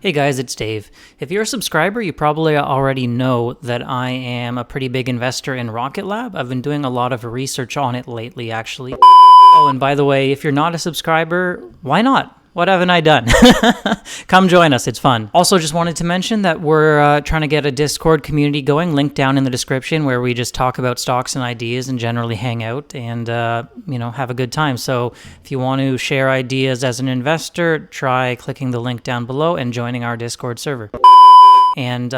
Hey guys, it's Dave. If you're a subscriber, you probably already know that I am a pretty big investor in Rocket Lab. I've been doing a lot of research on it lately, actually. Oh, and by the way, if you're not a subscriber, why not? What haven't I done? Come join us. It's fun. Also, just wanted to mention that we're trying to get a Discord community going. Link down in the description where we just talk about stocks and ideas and generally hang out and, have a good time. So if you want to share ideas as an investor, try clicking the link down below and joining our Discord server. And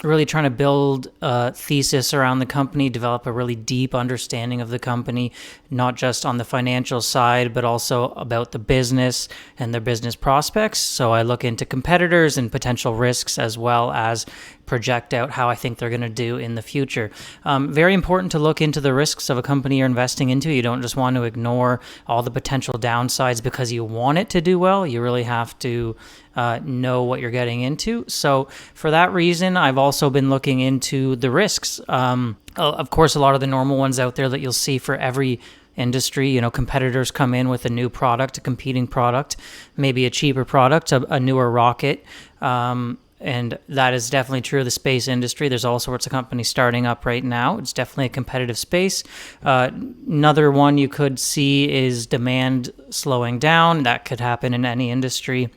really trying to build a thesis around the company, develop a really deep understanding of the company, not just on the financial side, but also about the business and their business prospects. So I look into competitors and potential risks, as well as project out how I think they're going to do in the future. Very important to look into the risks of a company you're investing into. You don't just want to ignore all the potential downsides because you want it to do well. You really have to know what you're getting into. So for that reason, I've also been looking into the risks. Of course, a lot of the normal ones out there that you'll see for every industry. Competitors come in with a new product, a competing product, maybe a cheaper product, a newer rocket. And that is definitely true of the space industry. There's all sorts of companies starting up right now. It's definitely a competitive space. Another one you could see is demand slowing down. That could happen in any industry.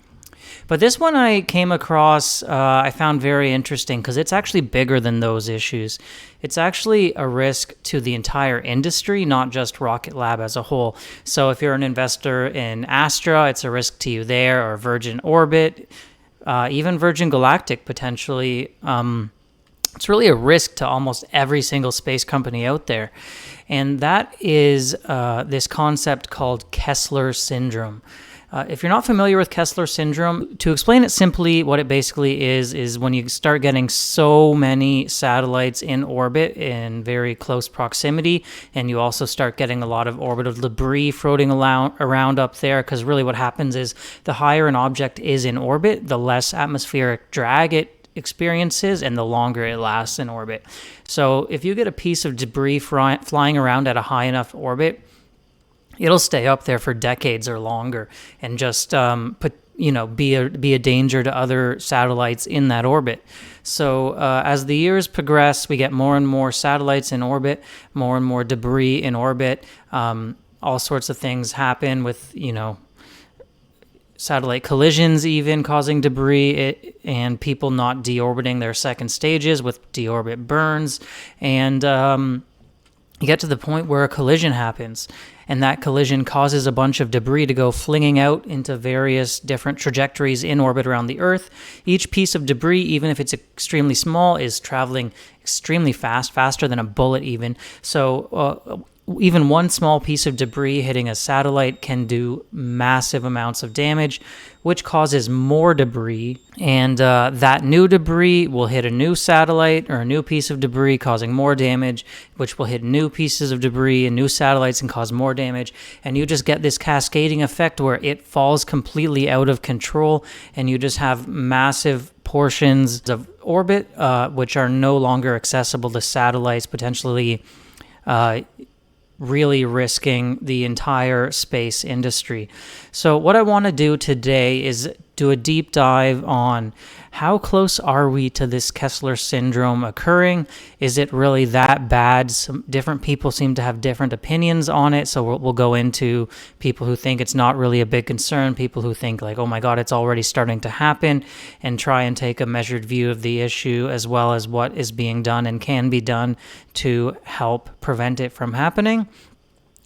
But this one I came across, I found very interesting because it's actually bigger than those issues. It's actually a risk to the entire industry, not just Rocket Lab as a whole. So if you're an investor in Astra, it's a risk to you there, or Virgin Orbit, even Virgin Galactic potentially. It's really a risk to almost every single space company out there. And that is this concept called Kessler syndrome. If you're not familiar with Kessler syndrome, to explain it simply, what it basically is when you start getting so many satellites in orbit in very close proximity, and you also start getting a lot of orbital debris floating around up there, because really what happens is the higher an object is in orbit, the less atmospheric drag it experiences and the longer it lasts in orbit. So if you get a piece of debris flying around at a high enough orbit, it'll stay up there for decades or longer and just be a danger to other satellites in that orbit. So as the years progress, we get more and more satellites in orbit, more and more debris in orbit. All sorts of things happen with satellite collisions even causing debris, and people not deorbiting their second stages with deorbit burns. And you get to the point where a collision happens, and that collision causes a bunch of debris to go flinging out into various different trajectories in orbit around the Earth. Each piece of debris, even if it's extremely small, is traveling extremely fast, faster than a bullet even. So even one small piece of debris hitting a satellite can do massive amounts of damage, which causes more debris. And that new debris will hit a new satellite or a new piece of debris, causing more damage, which will hit new pieces of debris and new satellites and cause more damage. And you just get this cascading effect where it falls completely out of control, and you just have massive portions of orbit which are no longer accessible to satellites, potentially really risking the entire space industry. So what I want to do today is do a deep dive on how close are we to this Kessler syndrome occurring? Is it really that bad? Some different people seem to have different opinions on it. So we'll go into people who think it's not really a big concern, people who think like, oh my God, it's already starting to happen, and try and take a measured view of the issue, as well as what is being done and can be done to help prevent it from happening.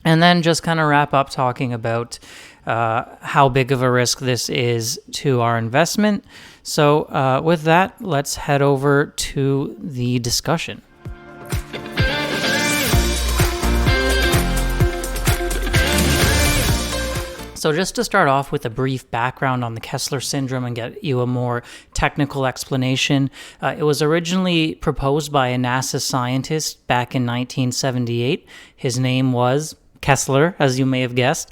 And then just kind of wrap up talking about how big of a risk this is to our investment. So with that, let's head over to the discussion. So just to start off with a brief background on the Kessler syndrome and get you a more technical explanation, it was originally proposed by a NASA scientist back in 1978. His name was Kessler, as you may have guessed.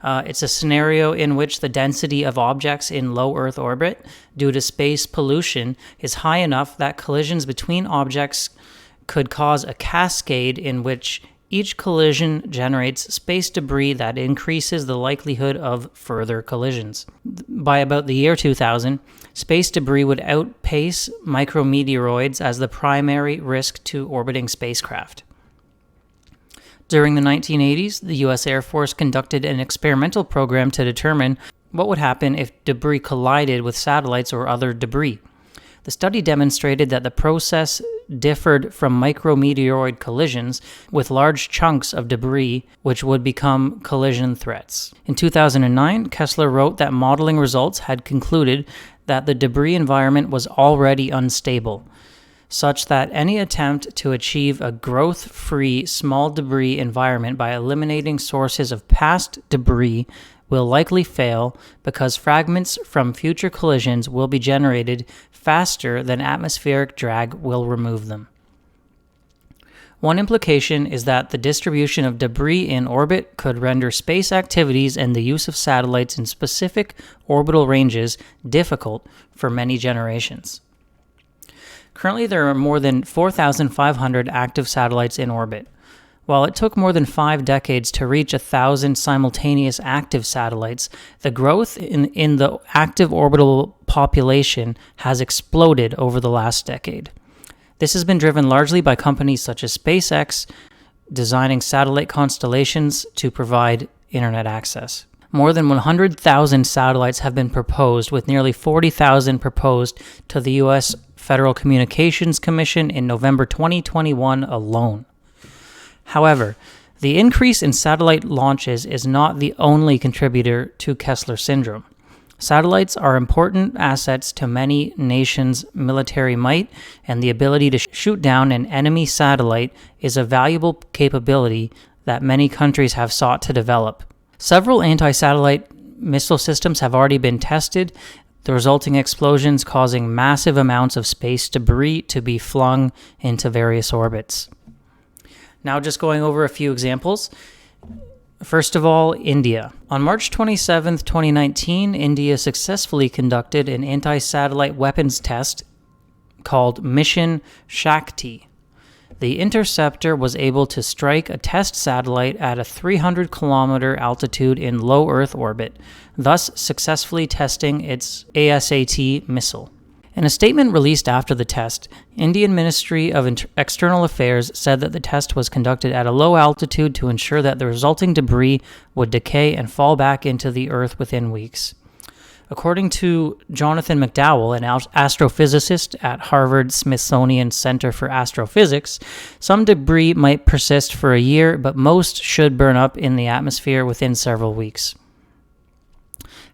It's a scenario in which the density of objects in low Earth orbit due to space pollution is high enough that collisions between objects could cause a cascade in which Each collision generates space debris that increases the likelihood of further collisions. By about the year 2000, space debris would outpace micrometeoroids as the primary risk to orbiting spacecraft. During the 1980s, the U.S. Air Force conducted an experimental program to determine what would happen if debris collided with satellites or other debris. The study demonstrated that the process differed from micrometeoroid collisions with large chunks of debris which would become collision threats. In 2009, Kessler wrote that modeling results had concluded that the debris environment was already unstable, such that any attempt to achieve a growth-free small debris environment by eliminating sources of past debris will likely fail because fragments from future collisions will be generated faster than atmospheric drag will remove them. One implication is that the distribution of debris in orbit could render space activities and the use of satellites in specific orbital ranges difficult for many generations. Currently, there are more than 4,500 active satellites in orbit. While it took more than 5 decades to reach 1,000 simultaneous active satellites, the growth in the active orbital population has exploded over the last decade. This has been driven largely by companies such as SpaceX, designing satellite constellations to provide internet access. More than 100,000 satellites have been proposed, with nearly 40,000 proposed to the U.S. Federal Communications Commission in November 2021 alone. However, the increase in satellite launches is not the only contributor to Kessler syndrome. Satellites are important assets to many nations' military might, and the ability to shoot down an enemy satellite is a valuable capability that many countries have sought to develop. Several anti-satellite missile systems have already been tested, the resulting explosions causing massive amounts of space debris to be flung into various orbits. Now just going over a few examples. First of all, India. On March 27, 2019, India successfully conducted an anti-satellite weapons test called Mission Shakti. The interceptor was able to strike a test satellite at a 300-kilometer altitude in low Earth orbit, thus successfully testing its ASAT missile. In a statement released after the test, Indian Ministry of External Affairs said that the test was conducted at a low altitude to ensure that the resulting debris would decay and fall back into the Earth within weeks. According to Jonathan McDowell, an astrophysicist at Harvard-Smithsonian Center for Astrophysics, some debris might persist for a year, but most should burn up in the atmosphere within several weeks.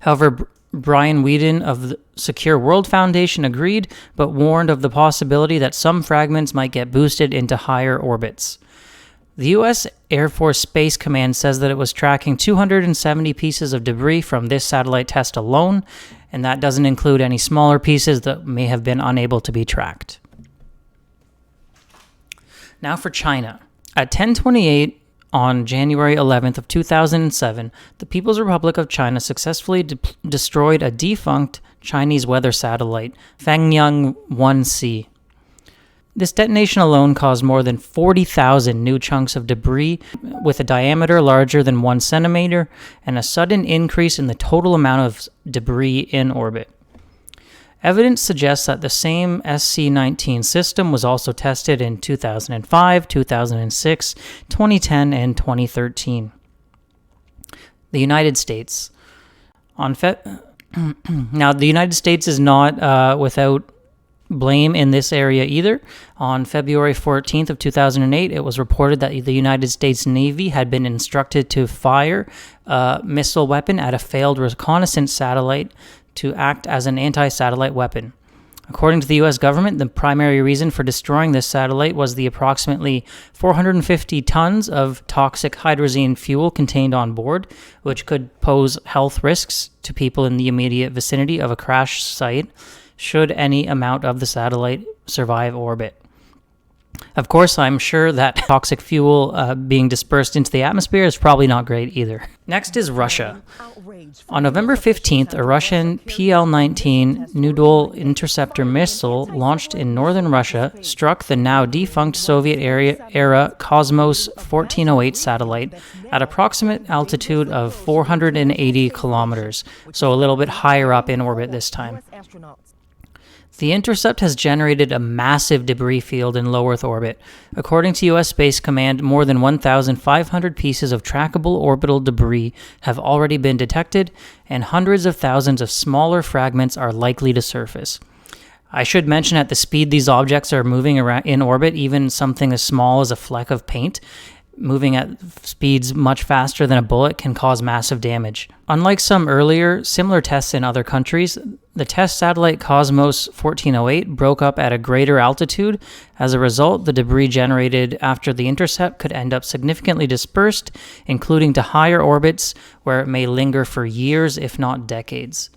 However, Brian Whedon of the Secure World Foundation agreed, but warned of the possibility that some fragments might get boosted into higher orbits. The U.S. Air Force Space Command says that it was tracking 270 pieces of debris from this satellite test alone, and that doesn't include any smaller pieces that may have been unable to be tracked. Now for China. At 10:28 on January 11th of 2007, the People's Republic of China successfully destroyed a defunct Chinese weather satellite, Fangyang 1C. This detonation alone caused more than 40,000 new chunks of debris with a diameter larger than 1 centimeter and a sudden increase in the total amount of debris in orbit. Evidence suggests that the same SC-19 system was also tested in 2005, 2006, 2010, and 2013. The United States. Now, the United States is not without blame in this area either. On February 14th of 2008, it was reported that the United States Navy had been instructed to fire a missile weapon at a failed reconnaissance satellite to act as an anti-satellite weapon. According to the U.S. government, the primary reason for destroying this satellite was the approximately 450 tons of toxic hydrazine fuel contained on board, which could pose health risks to people in the immediate vicinity of a crash site should any amount of the satellite survive orbit. Of course, I'm sure that toxic fuel being dispersed into the atmosphere is probably not great either. Next is Russia. On November 15th, a Russian PL-19 Noodle interceptor missile launched in northern Russia struck the now defunct Soviet-era Cosmos 1408 satellite at approximate altitude of 480 kilometers, so a little bit higher up in orbit this time. The intercept has generated a massive debris field in low Earth orbit. According to U.S. Space Command, more than 1,500 pieces of trackable orbital debris have already been detected, and hundreds of thousands of smaller fragments are likely to surface. I should mention at the speed these objects are moving around in orbit, even something as small as a fleck of paint, moving at speeds much faster than a bullet, can cause massive damage. Unlike some earlier, similar tests in other countries, the test satellite Cosmos 1408 broke up at a greater altitude. As a result, the debris generated after the intercept could end up significantly dispersed, including to higher orbits where it may linger for years, if not decades.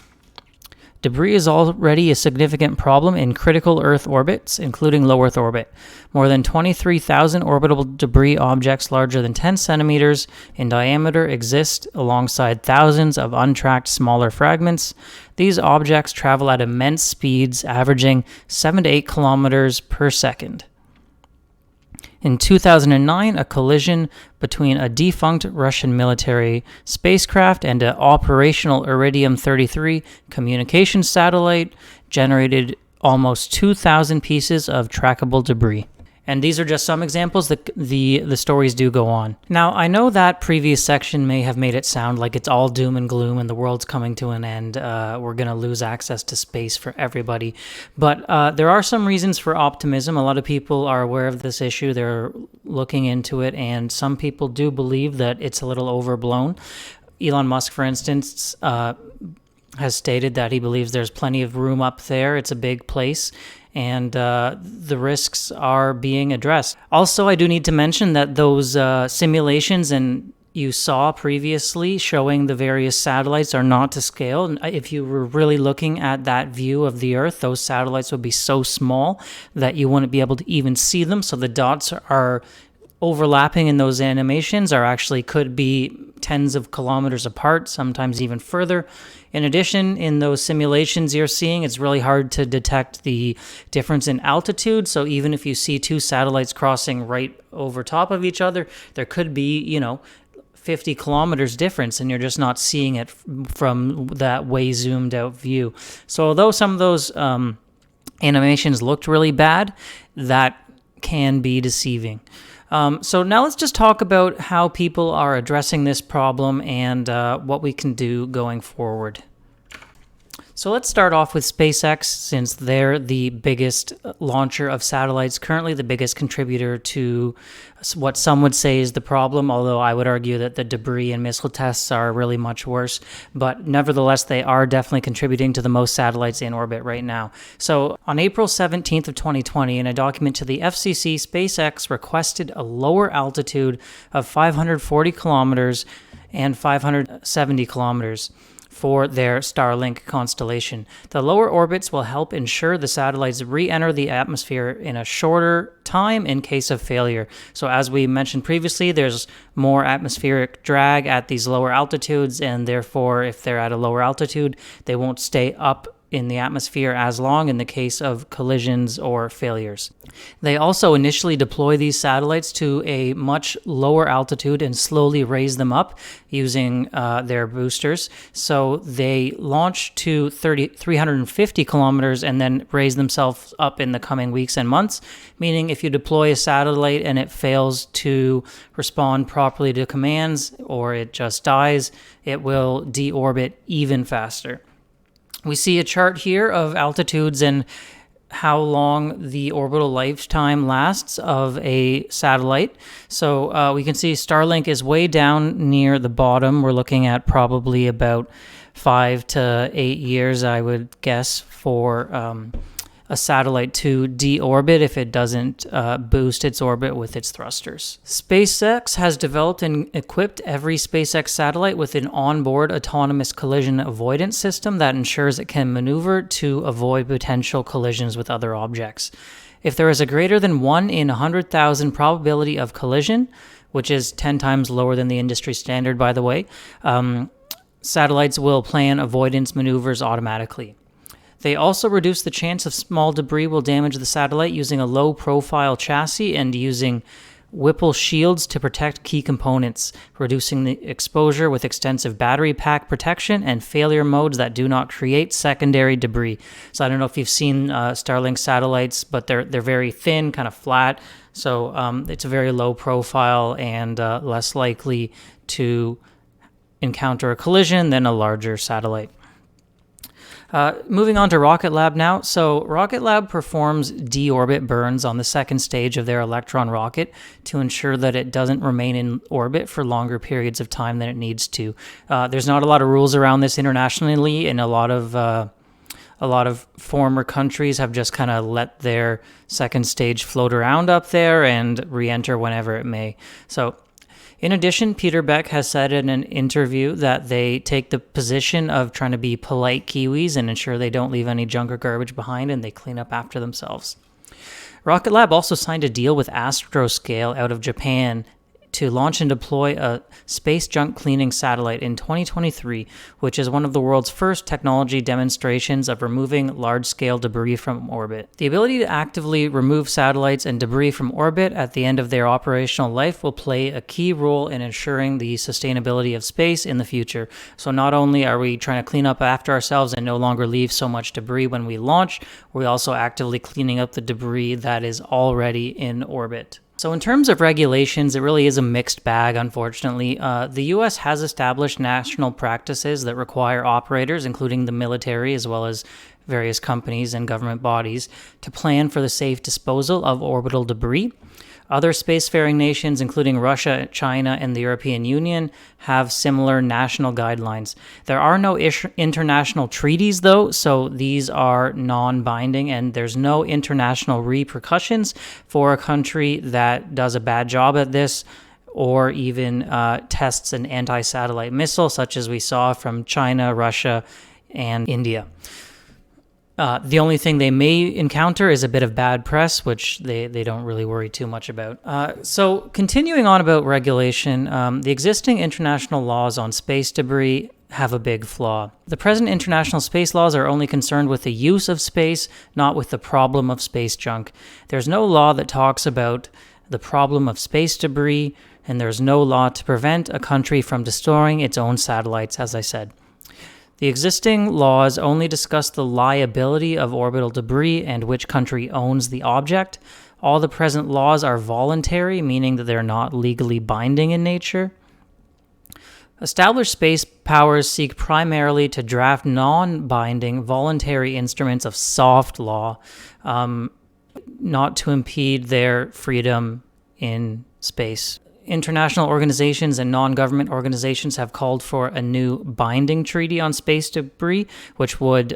Debris is already a significant problem in critical Earth orbits, including low Earth orbit. More than 23,000 orbital debris objects larger than 10 centimeters in diameter exist alongside thousands of untracked smaller fragments. These objects travel at immense speeds, averaging 7 to 8 kilometers per second. In 2009, a collision between a defunct Russian military spacecraft and an operational Iridium-33 communication satellite generated almost 2,000 pieces of trackable debris. And these are just some examples. The stories do go on. Now, I know that previous section may have made it sound like it's all doom and gloom and the world's coming to an end. We're going to lose access to space for everybody. But there are some reasons for optimism. A lot of people are aware of this issue. They're looking into it, and some people do believe that it's a little overblown. Elon Musk, for instance, has stated that he believes there's plenty of room up there. It's a big place, and the risks are being addressed. Also, I do need to mention that those simulations and you saw previously showing the various satellites are not to scale. And if you were really looking at that view of the Earth, those satellites would be so small that you wouldn't be able to even see them. So the dots are overlapping in those animations could be tens of kilometers apart, sometimes even further. In addition, in those simulations you're seeing, it's really hard to detect the difference in altitude. So even if you see two satellites crossing right over top of each other, there could be, 50 kilometers difference, and you're just not seeing it from that way zoomed out view. So although some of those animations looked really bad, that can be deceiving. So now let's just talk about how people are addressing this problem and what we can do going forward. So let's start off with SpaceX, since they're the biggest launcher of satellites, currently the biggest contributor to what some would say is the problem, although I would argue that the debris and missile tests are really much worse. But nevertheless, they are definitely contributing to the most satellites in orbit right now. So on April 17th of 2020, in a document to the FCC, SpaceX requested a lower altitude of 540 kilometers and 570 kilometers for their Starlink constellation. The lower orbits will help ensure the satellites re-enter the atmosphere in a shorter time in case of failure. So as we mentioned previously, there's more atmospheric drag at these lower altitudes, and therefore if they're at a lower altitude, they won't stay up in the atmosphere as long in the case of collisions or failures. They also initially deploy these satellites to a much lower altitude and slowly raise them up using their boosters. So they launch to 350 kilometers and then raise themselves up in the coming weeks and months, meaning if you deploy a satellite and it fails to respond properly to commands or it just dies, it will deorbit even faster. We see a chart here of altitudes and how long the orbital lifetime lasts of a satellite. So we can see Starlink is way down near the bottom. We're looking at probably about 5 to 8 years, I would guess, for a satellite to deorbit if it doesn't boost its orbit with its thrusters. SpaceX has developed and equipped every SpaceX satellite with an onboard autonomous collision avoidance system that ensures it can maneuver to avoid potential collisions with other objects. If there is a greater than 1 in 100,000 probability of collision, which is 10 times lower than the industry standard, by the way, satellites will plan avoidance maneuvers automatically. They also reduce the chance of small debris will damage the satellite using a low-profile chassis and using Whipple shields to protect key components, reducing the exposure with extensive battery pack protection and failure modes that do not create secondary debris. So I don't know if you've seen Starlink satellites, but they're very thin, kind of flat. So it's a very low profile and less likely to encounter a collision than a larger satellite. Moving on to Rocket Lab now. So Rocket Lab performs deorbit burns on the second stage of their Electron rocket to ensure that it doesn't remain in orbit for longer periods of time than it needs to. There's not a lot of rules around this internationally, and a lot of former countries have just kind of let their second stage float around up there and re-enter whenever it may. So in addition, Peter Beck has said in an interview that they take the position of trying to be polite Kiwis and ensure they don't leave any junk or garbage behind, and they clean up after themselves. Rocket Lab also signed a deal with Astroscale out of Japan to launch and deploy a space junk cleaning satellite in 2023, which is one of the world's first technology demonstrations of removing large-scale debris from orbit. The ability to actively remove satellites and debris from orbit at the end of their operational life will play a key role in ensuring the sustainability of space in the future. So not only are we trying to clean up after ourselves and no longer leave so much debris when we launch, we're also actively cleaning up the debris that is already in orbit. So in terms of regulations, it really is a mixed bag, unfortunately. The U.S. has established national practices that require operators, including the military, as well as various companies and government bodies, to plan for the safe disposal of orbital debris. Other spacefaring nations, including Russia, China, and the European Union, have similar national guidelines. There are no international treaties, though, so these are non-binding, and there's no international repercussions for a country that does a bad job at this or even tests an anti-satellite missile, such as we saw from China, Russia, and India. The only thing they may encounter is a bit of bad press, which they don't really worry too much about. So continuing on about regulation, the existing international laws on space debris have a big flaw. The present international space laws are only concerned with the use of space, not with the problem of space junk. There's no law that talks about the problem of space debris, and there's no law to prevent a country from destroying its own satellites, as I said. The existing laws only discuss the liability of orbital debris and which country owns the object. All the present laws are voluntary, meaning that they're not legally binding in nature. Established space powers seek primarily to draft non-binding voluntary instruments of soft law, not to impede their freedom in space. International organizations and non-government organizations have called for a new binding treaty on space debris, which would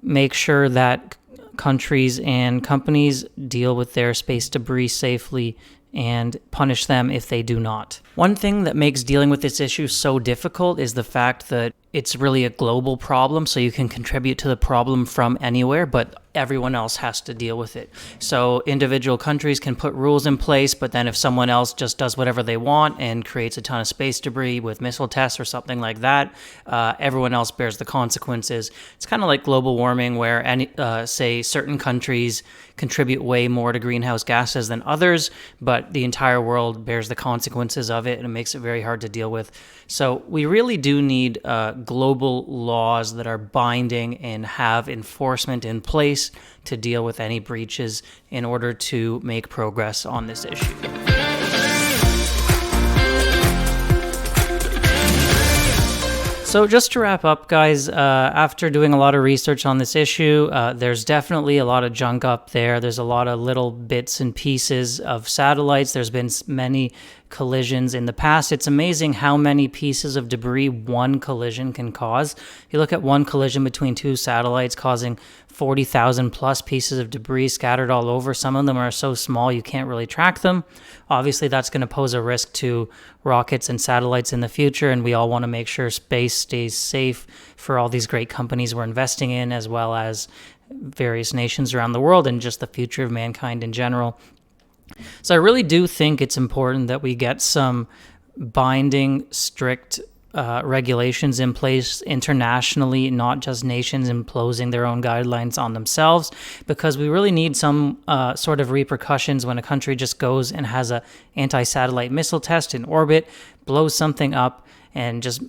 make sure that countries and companies deal with their space debris safely and punish them if they do not. One thing that makes dealing with this issue so difficult is the fact that it's really a global problem, so you can contribute to the problem from anywhere, but everyone else has to deal with it. So individual countries can put rules in place, but then if someone else just does whatever they want and creates a ton of space debris with missile tests or something like that, everyone else bears the consequences. It's kind of like global warming, where say certain countries contribute way more to greenhouse gases than others, but the entire world bears the consequences of it, and it makes it very hard to deal with. So we really do need global laws that are binding and have enforcement in place to deal with any breaches in order to make progress on this issue. So just to wrap up, guys, after doing a lot of research on this issue, there's definitely a lot of junk up there. There's a lot of little bits and pieces of satellites. There's been many collisions in the past. It's amazing how many pieces of debris one collision can cause. You look at one collision between two satellites causing 40,000 plus pieces of debris scattered all over. Some of them are so small you can't really track them. Obviously, that's going to pose a risk to rockets and satellites in the future, and we all want to make sure space stays safe for all these great companies we're investing in, as well as various nations around the world and just the future of mankind in general. So I really do think it's important that we get some binding, strict regulations in place internationally, not just nations imposing their own guidelines on themselves, because we really need some sort of repercussions when a country just goes and has a anti-satellite missile test in orbit, blows something up, and just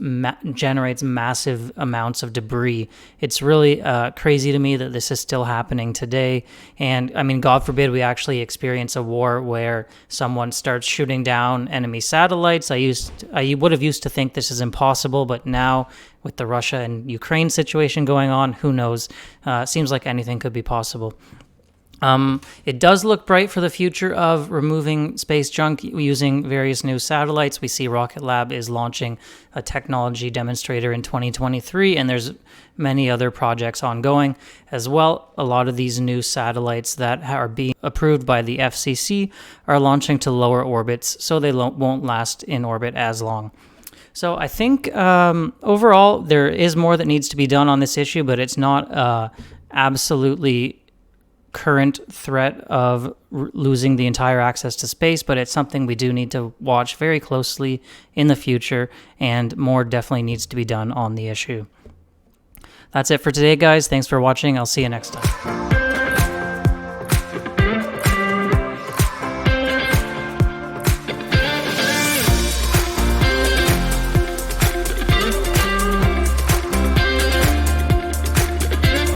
generates massive amounts of debris. It's really crazy to me that this is still happening today. And I mean, God forbid we actually experience a war where someone starts shooting down enemy satellites. I would have used to think this is impossible, but now with the Russia and Ukraine situation going on, who knows? Seems like anything could be possible. It does look bright for the future of removing space junk using various new satellites. We see Rocket Lab is launching a technology demonstrator in 2023, and there's many other projects ongoing as well. A lot of these new satellites that are being approved by the FCC are launching to lower orbits, so they won't last in orbit as long. So I think overall there is more that needs to be done on this issue, but it's not absolutely current threat of losing the entire access to space, but it's something we do need to watch very closely in the future, and more definitely needs to be done on the issue. That's it for today, guys. Thanks for watching. I'll see you next time.